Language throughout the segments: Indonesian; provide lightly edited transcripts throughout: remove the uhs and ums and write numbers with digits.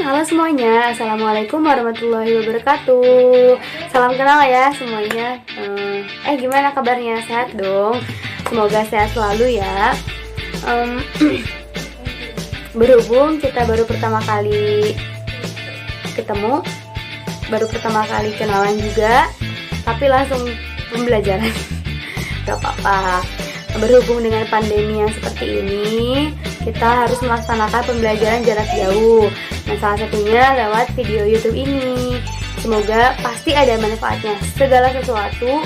Halo semuanya, Assalamualaikum warahmatullahi wabarakatuh. Salam kenal ya semuanya. Gimana kabarnya? Sehat dong? Semoga sehat selalu ya. Berhubung kita baru pertama kali ketemu, baru pertama kali kenalan juga, tapi langsung pembelajaran. Gak apa-apa. Berhubung dengan pandemi yang seperti ini, kita harus melaksanakan pembelajaran jarak jauh. Nah, salah satunya lewat video YouTube ini. Semoga pasti ada manfaatnya. Segala sesuatu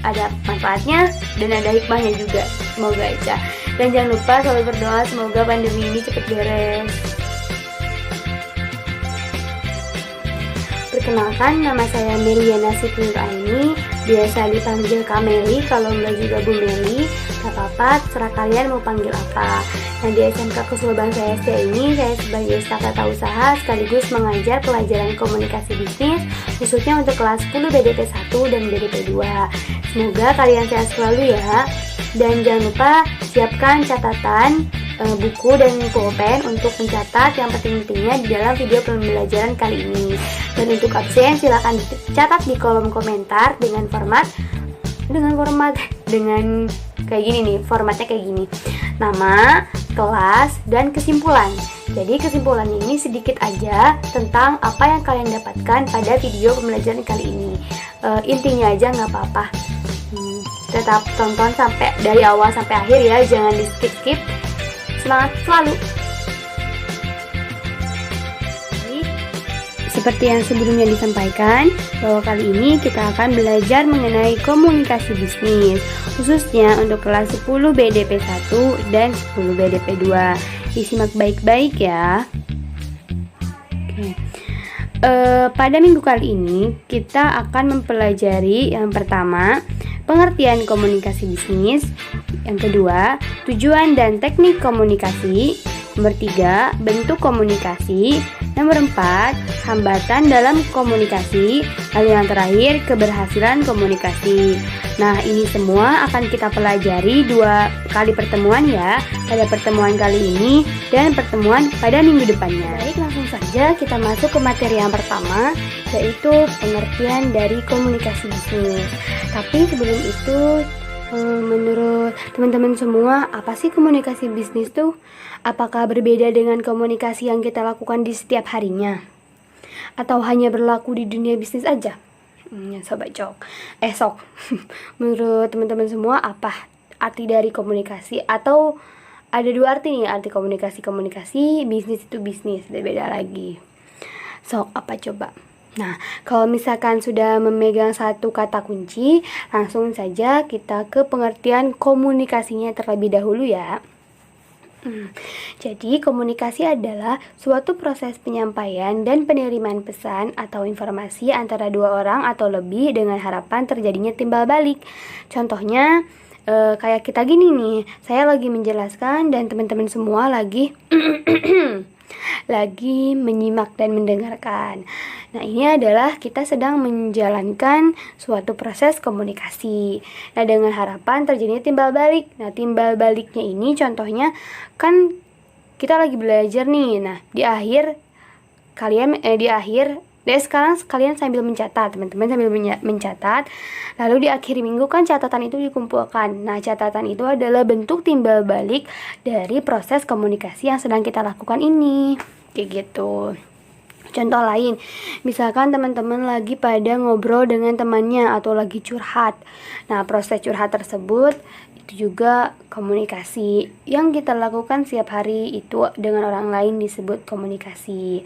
ada manfaatnya dan ada hikmahnya juga. Semoga aja. Dan jangan lupa selalu berdoa semoga pandemi ini cepat beres. Perkenalkan, nama saya Meliana Siti Nuraini, biasa dipanggil Kak Meli, kalau enggak juga Bu Meli. Gak apa-apa, terserah kalian mau panggil apa. Nah, di SMK Kusuma Bangsa SD ini, saya sebagai staf tata usaha sekaligus mengajar pelajaran komunikasi bisnis, khususnya untuk kelas 10 BDP 1 dan BDP 2. Semoga kalian sehat selalu ya. Dan jangan lupa siapkan catatan, buku dan pulpen untuk mencatat yang penting-pentingnya di dalam video pembelajaran kali ini. Dan untuk absen silahkan dicatat di kolom komentar dengan format kayak gini nih, formatnya kayak gini. Nama, kelas, dan kesimpulan. Jadi kesimpulannya ini sedikit aja tentang apa yang kalian dapatkan pada video pembelajaran kali ini. Intinya aja nggak apa-apa. Tetap tonton sampai dari awal sampai akhir ya, jangan di skip-skip. Semangat selalu. Seperti yang sebelumnya disampaikan, bahwa kali ini kita akan belajar mengenai komunikasi bisnis, khususnya untuk kelas 10 BDP 1 dan 10 BDP 2. Disimak baik-baik ya. Oke. Pada minggu kali ini kita akan mempelajari yang pertama, pengertian komunikasi bisnis, yang kedua, tujuan dan teknik komunikasi, nomor 3, bentuk komunikasi, nomor 4, hambatan dalam komunikasi, lalu yang terakhir, keberhasilan komunikasi. Nah, ini semua akan kita pelajari 2 kali pertemuan ya, pada pertemuan kali ini dan pertemuan pada minggu depannya. Baik, langsung saja kita masuk ke materi yang pertama, yaitu pengertian dari komunikasi bisnis. Tapi sebelum itu, menurut teman-teman semua, apa sih komunikasi bisnis tuh? Apakah berbeda dengan komunikasi yang kita lakukan di setiap harinya? Atau hanya berlaku di dunia bisnis aja? Sobat Cok. Sok. Menurut teman-teman semua, apa arti dari komunikasi? Atau ada 2 arti nih, arti komunikasi, bisnis itu bisnis, beda lagi. Sok, apa coba? Nah, kalau misalkan sudah memegang satu kata kunci, langsung saja kita ke pengertian komunikasinya terlebih dahulu ya. Jadi, komunikasi adalah suatu proses penyampaian dan penerimaan pesan atau informasi antara 2 orang atau lebih dengan harapan terjadinya timbal balik. Contohnya, kayak kita gini nih, saya lagi menjelaskan dan teman-teman semua lagi menyimak dan mendengarkan. Nah, ini adalah kita sedang menjalankan suatu proses komunikasi. Nah, dengan harapan terjadinya timbal balik. Nah, timbal baliknya ini contohnya kan kita lagi belajar nih. Nah, di akhir sekarang kalian sambil mencatat, teman-teman sambil mencatat. Lalu di akhir minggu kan catatan itu dikumpulkan. Nah, catatan itu adalah bentuk timbal balik dari proses komunikasi yang sedang kita lakukan ini. Kayak gitu. Contoh lain, misalkan teman-teman lagi pada ngobrol dengan temannya atau lagi curhat. Nah, proses curhat tersebut itu juga komunikasi yang kita lakukan setiap hari, itu dengan orang lain disebut komunikasi.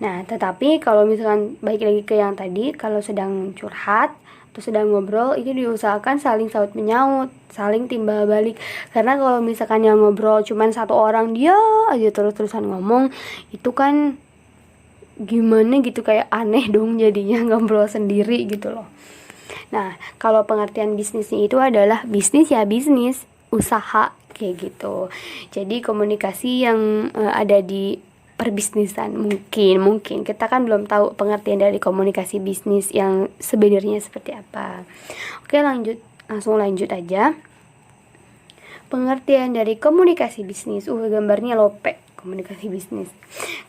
Nah, tetapi kalau misalkan balik lagi ke yang tadi, kalau sedang curhat atau sedang ngobrol, itu diusahakan saling saut menyaut, saling timbal balik. Karena kalau misalkan yang ngobrol cuman satu orang, dia aja terus-terusan ngomong, itu kan gimana gitu, kayak aneh dong jadinya, ngobrol sendiri gitu loh. Nah, kalau pengertian bisnisnya itu adalah bisnis ya bisnis, usaha kayak gitu. Jadi komunikasi yang ada di perbisnisan, mungkin kita kan belum tahu pengertian dari komunikasi bisnis yang sebenarnya seperti apa. Oke, langsung lanjut aja. Pengertian dari komunikasi bisnis, gambarnya lope, komunikasi bisnis.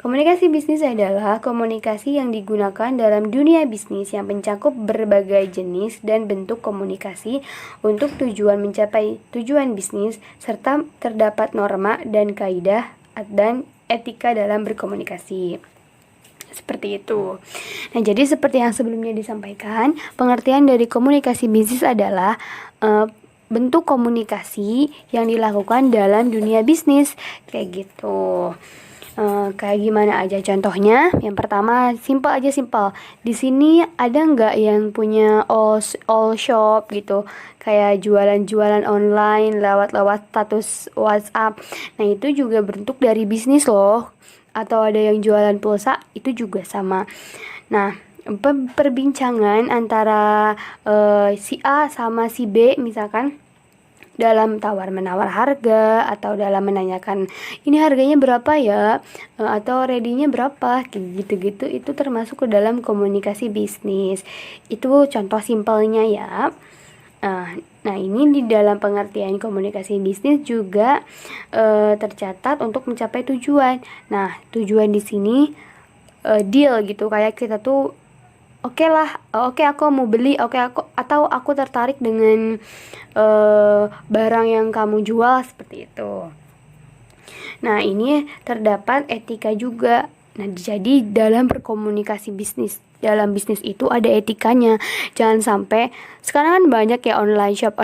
Komunikasi bisnis adalah komunikasi yang digunakan dalam dunia bisnis yang mencakup berbagai jenis dan bentuk komunikasi untuk tujuan mencapai tujuan bisnis, serta terdapat norma dan kaidah dan etika dalam berkomunikasi. Seperti itu. Nah, jadi seperti yang sebelumnya disampaikan, pengertian dari komunikasi bisnis adalah bentuk komunikasi yang dilakukan dalam dunia bisnis, kayak gitu. Kayak gimana aja contohnya? Yang pertama, simple. Di sini ada nggak yang punya all shop gitu, kayak jualan online lewat status WhatsApp. Nah, itu juga bentuk dari bisnis loh. Atau ada yang jualan pulsa, itu juga sama. Nah, perbincangan antara si A sama si B misalkan dalam tawar-menawar harga atau dalam menanyakan ini harganya berapa ya, atau ready-nya berapa, gitu-gitu, itu termasuk ke dalam komunikasi bisnis. Itu contoh simpelnya ya. Nah, ini di dalam pengertian komunikasi bisnis juga tercatat untuk mencapai tujuan. Nah, tujuan di sini deal gitu, kayak kita tuh oke aku mau beli, atau aku tertarik dengan barang yang kamu jual, seperti itu. Nah, ini terdapat etika juga. Nah, jadi dalam berkomunikasi bisnis, dalam bisnis itu ada etikanya. Jangan sampai, sekarang kan banyak ya online shop,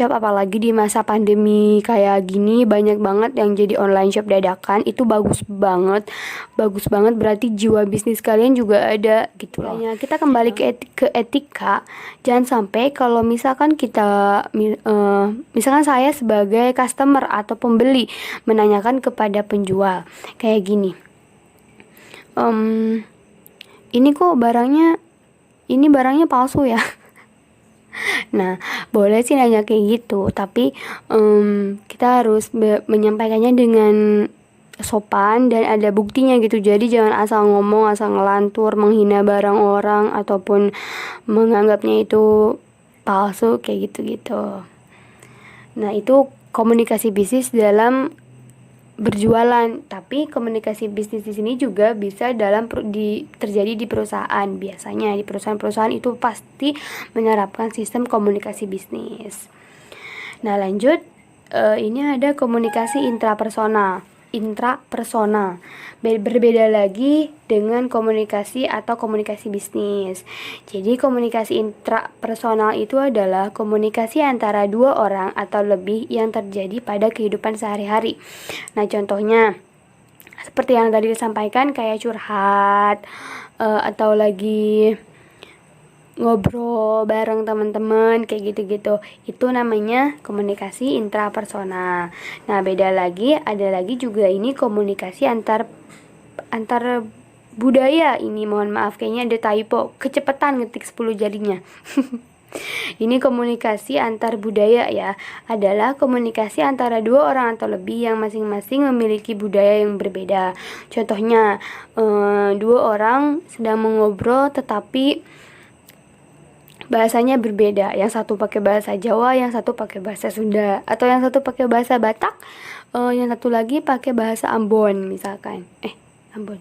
apalagi di masa pandemi kayak gini, banyak banget yang jadi online shop dadakan. Itu bagus banget, berarti jiwa bisnis kalian juga ada gitu loh. Kita kembali ke etika. Jangan sampai kalau misalkan kita misalkan saya sebagai customer atau pembeli menanyakan kepada penjual kayak gini, ini kok barangnya palsu ya. Nah, boleh sih nanya kayak gitu, tapi kita harus menyampaikannya dengan sopan dan ada buktinya gitu. Jadi jangan asal ngomong, asal ngelantur, menghina barang orang ataupun menganggapnya itu palsu kayak gitu. Nah, itu komunikasi bisnis dalam berjualan. Tapi komunikasi bisnis di sini juga bisa terjadi di perusahaan. Biasanya di perusahaan itu pasti menerapkan sistem komunikasi bisnis. Nah, lanjut, ini ada komunikasi intrapersonal. Berbeda lagi dengan komunikasi atau komunikasi bisnis. Jadi komunikasi intrapersonal itu adalah komunikasi antara dua orang atau lebih yang terjadi pada kehidupan sehari-hari. Nah, contohnya seperti yang tadi disampaikan, kayak curhat atau lagi ngobrol bareng teman-teman kayak gitu-gitu. Itu namanya komunikasi intrapersonal. Nah, ada lagi juga ini komunikasi antar budaya. Ini mohon maaf, kayaknya ada typo, kecepatan ngetik 10 jarinya. Ini komunikasi antar budaya ya, adalah komunikasi antara dua orang atau lebih yang masing-masing memiliki budaya yang berbeda. Contohnya, dua orang sedang mengobrol tetapi bahasanya berbeda. Yang satu pakai bahasa Jawa, yang satu pakai bahasa Sunda, atau yang satu pakai bahasa Batak, yang satu lagi pakai bahasa Ambon misalkan. Ambon.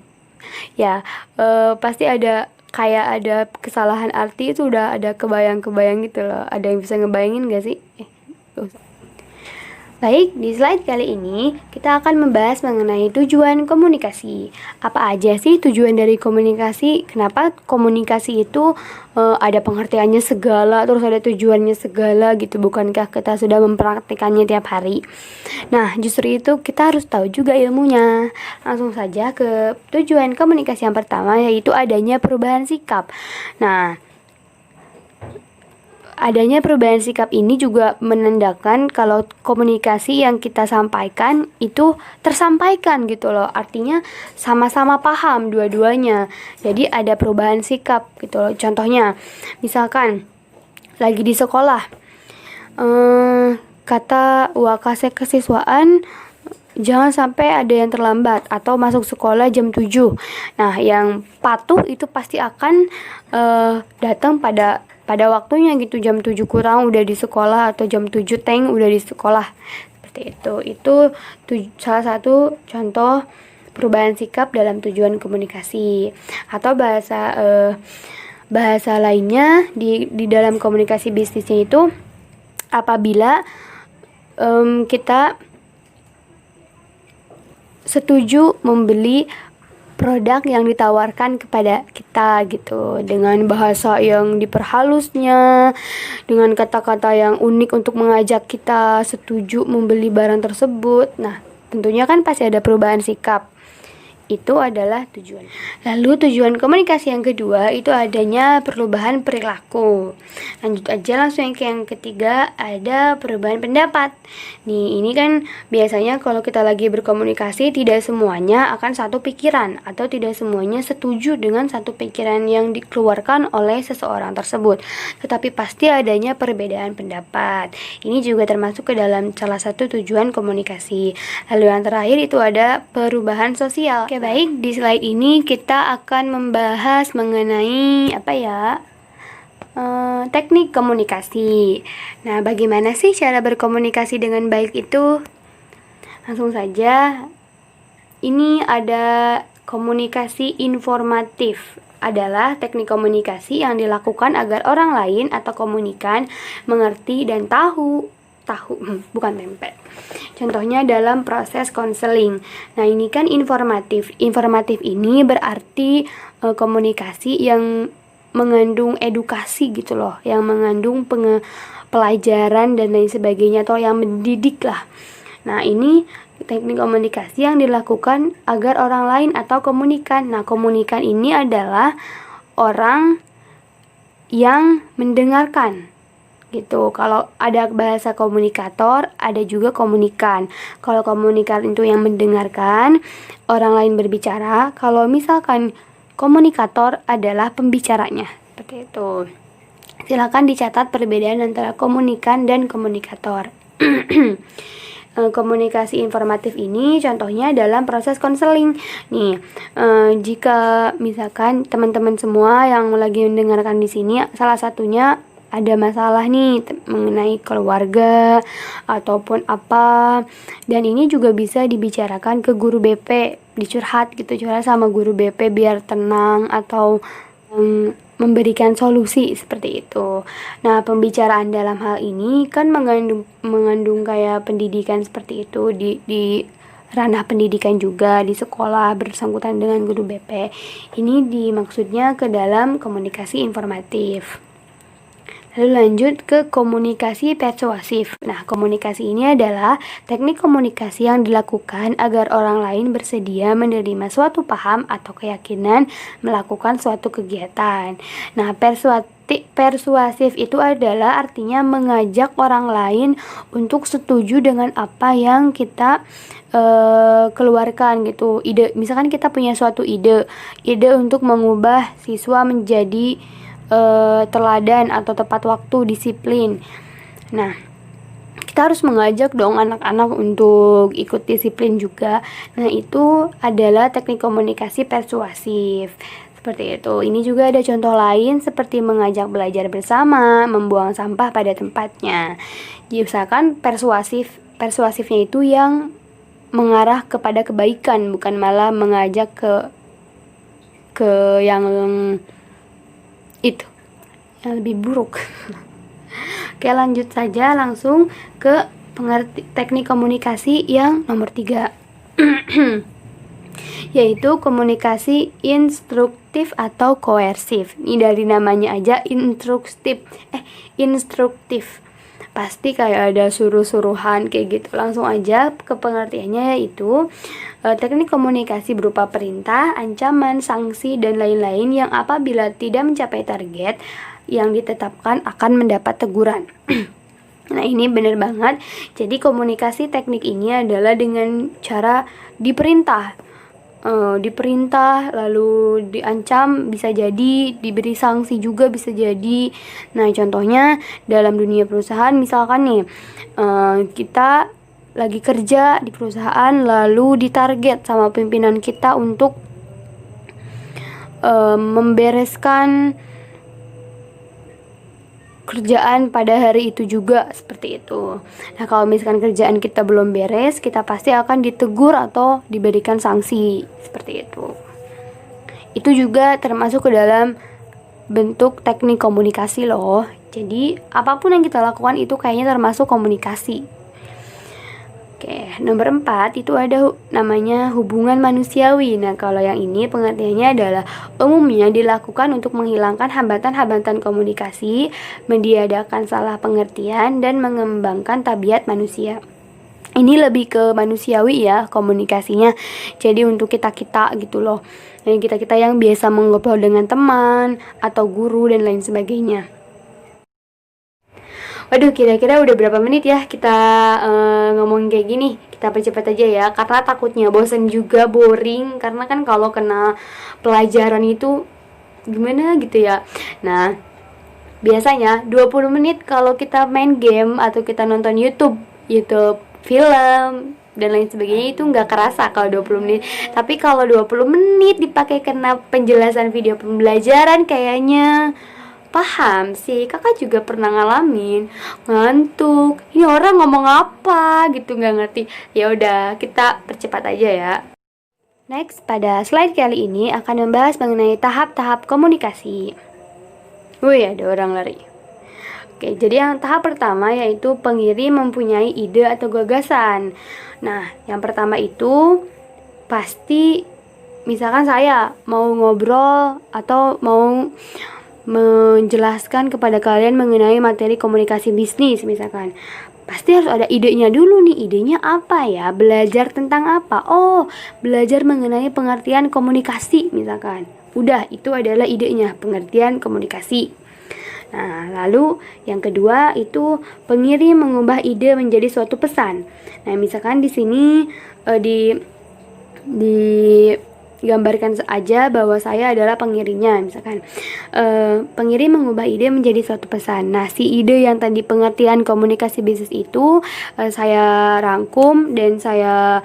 Ya, pasti ada kesalahan arti, itu udah ada kebayang gitu loh. Ada yang bisa ngebayangin gak sih? Baik, di slide kali ini kita akan membahas mengenai tujuan komunikasi. Apa aja sih tujuan dari komunikasi? Kenapa komunikasi itu ada pengertiannya segala, terus ada tujuannya segala gitu? Bukankah kita sudah mempraktikannya tiap hari? Nah, justru itu kita harus tahu juga ilmunya. Langsung saja ke tujuan komunikasi yang pertama, yaitu adanya perubahan sikap. Nah, adanya perubahan sikap ini juga menandakan kalau komunikasi yang kita sampaikan itu tersampaikan gitu loh. Artinya sama-sama paham dua-duanya. Jadi ada perubahan sikap gitu loh. Contohnya, misalkan lagi di sekolah, kata wakase kesiswaan, jangan sampai ada yang terlambat atau masuk sekolah jam 7. Nah, yang patuh itu pasti akan datang pada waktunya gitu, jam 7 kurang udah di sekolah, atau jam 7 udah di sekolah. Seperti itu. Itu salah satu contoh perubahan sikap dalam tujuan komunikasi. Atau bahasa lainnya di dalam komunikasi bisnisnya itu apabila kita setuju membeli produk yang ditawarkan kepada kita gitu, dengan bahasa yang diperhalusnya, dengan kata-kata yang unik untuk mengajak kita setuju membeli barang tersebut. Nah, tentunya kan pasti ada perubahan sikap. Itu adalah tujuan. Lalu tujuan komunikasi yang kedua itu adanya perubahan perilaku. Lanjut aja langsung yang ketiga, ada perubahan pendapat. Nih, ini kan biasanya kalau kita lagi berkomunikasi tidak semuanya akan satu pikiran atau tidak semuanya setuju dengan satu pikiran yang dikeluarkan oleh seseorang tersebut. Tetapi pasti adanya perbedaan pendapat. Ini juga termasuk ke dalam salah satu tujuan komunikasi. Lalu yang terakhir itu ada perubahan sosial. Oke, baik, di slide ini kita akan membahas mengenai teknik komunikasi. Nah, bagaimana sih cara berkomunikasi dengan baik itu? Langsung saja, ini ada komunikasi informatif. Adalah teknik komunikasi yang dilakukan agar orang lain atau komunikan mengerti dan tahu bukan tempe. Contohnya dalam proses konseling. Nah, ini kan informatif. Informatif ini berarti komunikasi yang mengandung edukasi gitu loh, yang mengandung pelajaran dan lain sebagainya, atau yang mendidik lah. Nah, ini teknik komunikasi yang dilakukan agar orang lain atau komunikan. Nah, komunikan ini adalah orang yang mendengarkan gitu. Kalau ada bahasa komunikator, ada juga komunikan. Kalau komunikan itu yang mendengarkan orang lain berbicara, kalau misalkan komunikator adalah pembicaranya. Seperti itu. Silakan dicatat perbedaan antara komunikan dan komunikator. Komunikasi informatif ini contohnya dalam proses konseling. Nih, jika misalkan teman-teman semua yang lagi mendengarkan di sini salah satunya ada masalah nih mengenai keluarga ataupun apa, dan ini juga bisa dibicarakan ke guru BP, curhat sama guru BP biar tenang atau memberikan solusi seperti itu. Nah, pembicaraan dalam hal ini kan mengandung kayak pendidikan seperti itu di ranah pendidikan juga di sekolah bersangkutan dengan guru BP. Ini dimaksudnya ke dalam komunikasi informatif. Lalu lanjut ke komunikasi persuasif. Nah, komunikasi ini adalah teknik komunikasi yang dilakukan agar orang lain bersedia menerima suatu paham atau keyakinan melakukan suatu kegiatan. Nah, persuasif itu adalah artinya mengajak orang lain untuk setuju dengan apa yang kita keluarkan gitu. Misalkan kita punya suatu ide untuk mengubah siswa menjadi teladan atau tepat waktu, disiplin. Nah, kita harus mengajak dong anak-anak untuk ikut disiplin juga. Nah, itu adalah teknik komunikasi persuasif. Seperti itu. Ini juga ada contoh lain seperti mengajak belajar bersama, membuang sampah pada tempatnya. Jadi misalkan persuasifnya itu yang mengarah kepada kebaikan, bukan malah mengajak ke yang itu yang lebih buruk. Oke, lanjut saja langsung ke teknik komunikasi yang nomor 3. Yaitu komunikasi instruktif atau koersif. Ini dari namanya aja instruktif. Pasti kayak ada suruh-suruhan kayak gitu. Langsung aja ke pengertiannya, yaitu teknik komunikasi berupa perintah, ancaman, sanksi, dan lain-lain yang apabila tidak mencapai target yang ditetapkan akan mendapat teguran. Nah, ini benar banget. Jadi komunikasi teknik ini adalah dengan cara diperintah lalu diancam, bisa jadi diberi sanksi juga bisa jadi. Nah, contohnya dalam dunia perusahaan, misalkan nih kita lagi kerja di perusahaan lalu ditarget sama pimpinan kita untuk kerjaan pada hari itu juga, seperti itu. Nah, kalau misalkan kerjaan kita belum beres, kita pasti akan ditegur atau diberikan sanksi, seperti itu. Itu juga termasuk ke dalam bentuk teknik komunikasi loh. Jadi apapun yang kita lakukan itu kayaknya termasuk komunikasi. Oke, nomor 4 itu ada namanya hubungan manusiawi. Nah, kalau yang ini pengertiannya adalah umumnya dilakukan untuk menghilangkan hambatan-hambatan komunikasi, meniadakan salah pengertian, dan mengembangkan tabiat manusia. Ini lebih ke manusiawi ya komunikasinya. Jadi untuk kita-kita gitu loh. Yang kita-kita yang biasa mengobrol dengan teman atau guru dan lain sebagainya. Waduh, kira-kira udah berapa menit ya kita ngomong kayak gini. Kita percepat aja ya, karena takutnya bosen juga, boring. Karena kan kalau kena pelajaran itu gimana gitu ya. Nah, biasanya 20 menit kalau kita main game atau kita nonton YouTube, film, dan lain sebagainya itu nggak kerasa kalau 20 menit. Tapi kalau 20 menit dipakai kena penjelasan video pembelajaran kayaknya paham sih. Kakak juga pernah ngalamin ngantuk, ini orang ngomong apa gitu, nggak ngerti. Ya udah, kita percepat aja ya. Next, pada slide kali ini akan membahas mengenai tahap-tahap komunikasi. Wih, ada orang lari. Oke, jadi yang tahap pertama yaitu pengirim mempunyai ide atau gagasan. Nah, yang pertama itu pasti misalkan saya mau ngobrol atau mau menjelaskan kepada kalian mengenai materi komunikasi bisnis misalkan. Pasti harus ada idenya dulu nih. Idenya apa ya? Belajar tentang apa? Oh, belajar mengenai pengertian komunikasi misalkan. Udah, itu adalah idenya, pengertian komunikasi. Nah, lalu yang kedua itu pengirim mengubah ide menjadi suatu pesan. Nah, misalkan di sini digambarkan aja bahwa saya adalah pengirimnya, misalkan pengirim mengubah ide menjadi suatu pesan. Nah, si ide yang tadi pengertian komunikasi bisnis itu saya rangkum dan saya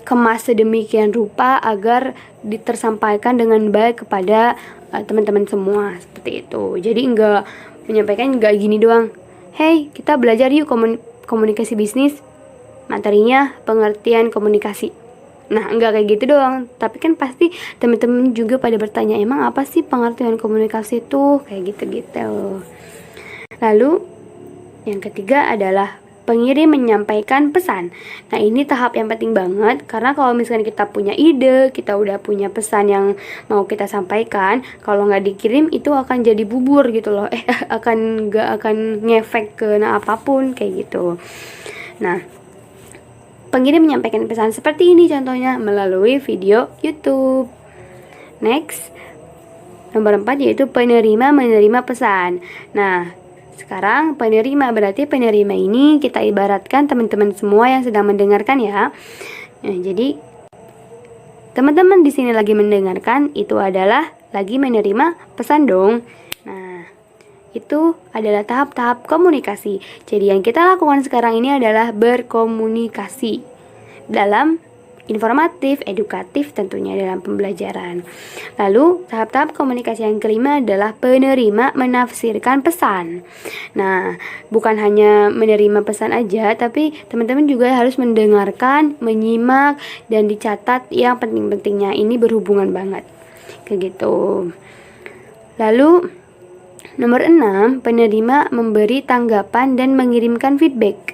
kemas sedemikian rupa agar tersampaikan dengan baik kepada teman-teman semua, seperti itu. Jadi menyampaikan nggak gini doang. Hey, kita belajar yuk komunikasi bisnis. Materinya pengertian komunikasi. Nah, enggak kayak gitu doang. Tapi kan pasti teman-teman juga pada bertanya, emang apa sih pengertian komunikasi itu? Kayak gitu-gitu. Lalu yang ketiga adalah pengirim menyampaikan pesan. Nah, ini tahap yang penting banget, karena kalau misalnya kita punya ide, kita udah punya pesan yang mau kita sampaikan, kalau nggak dikirim itu akan jadi bubur gitu loh. Nggak akan ngefek ke apapun kayak gitu. Nah, pengirim menyampaikan pesan seperti ini contohnya melalui video YouTube. Next, nomor 4 yaitu penerima menerima pesan. Nah, sekarang penerima, berarti penerima ini kita ibaratkan teman-teman semua yang sedang mendengarkan ya. Nah, jadi teman-teman di sini lagi mendengarkan, itu adalah lagi menerima pesan dong. Nah, itu adalah tahap-tahap komunikasi. Jadi yang kita lakukan sekarang ini adalah berkomunikasi dalam informatif, edukatif tentunya dalam pembelajaran. Lalu tahap-tahap komunikasi yang kelima adalah penerima menafsirkan pesan. Nah, bukan hanya menerima pesan aja, tapi teman-teman juga harus mendengarkan, menyimak, dan dicatat yang penting-pentingnya. Ini berhubungan banget kayak gitu. Lalu nomor 6, penerima memberi tanggapan dan mengirimkan feedback.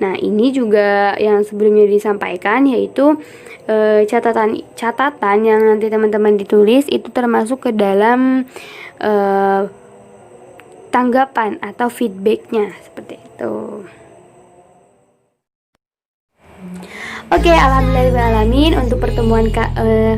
Nah, ini juga yang sebelumnya disampaikan, yaitu catatan yang nanti teman-teman ditulis itu termasuk ke dalam tanggapan atau feedbacknya, seperti itu. Oke, alhamdulillahirrahmanirrahim, untuk pertemuan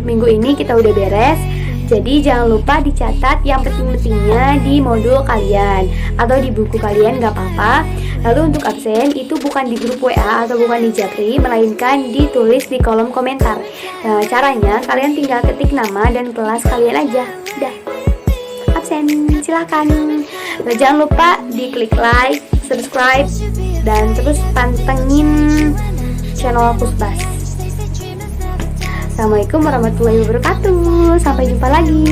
minggu ini kita udah beres. Jadi jangan lupa dicatat yang penting-pentingnya di modul kalian atau di buku kalian, gak apa-apa. Lalu untuk absen itu bukan di grup WA atau bukan di Japri, melainkan ditulis di kolom komentar. Nah, caranya kalian tinggal ketik nama dan kelas kalian aja. Udah, absen, silakan. Nah, jangan lupa diklik like, subscribe, dan terus pantengin channel Kusbas. Assalamualaikum warahmatullahi wabarakatuh. Sampai jumpa lagi.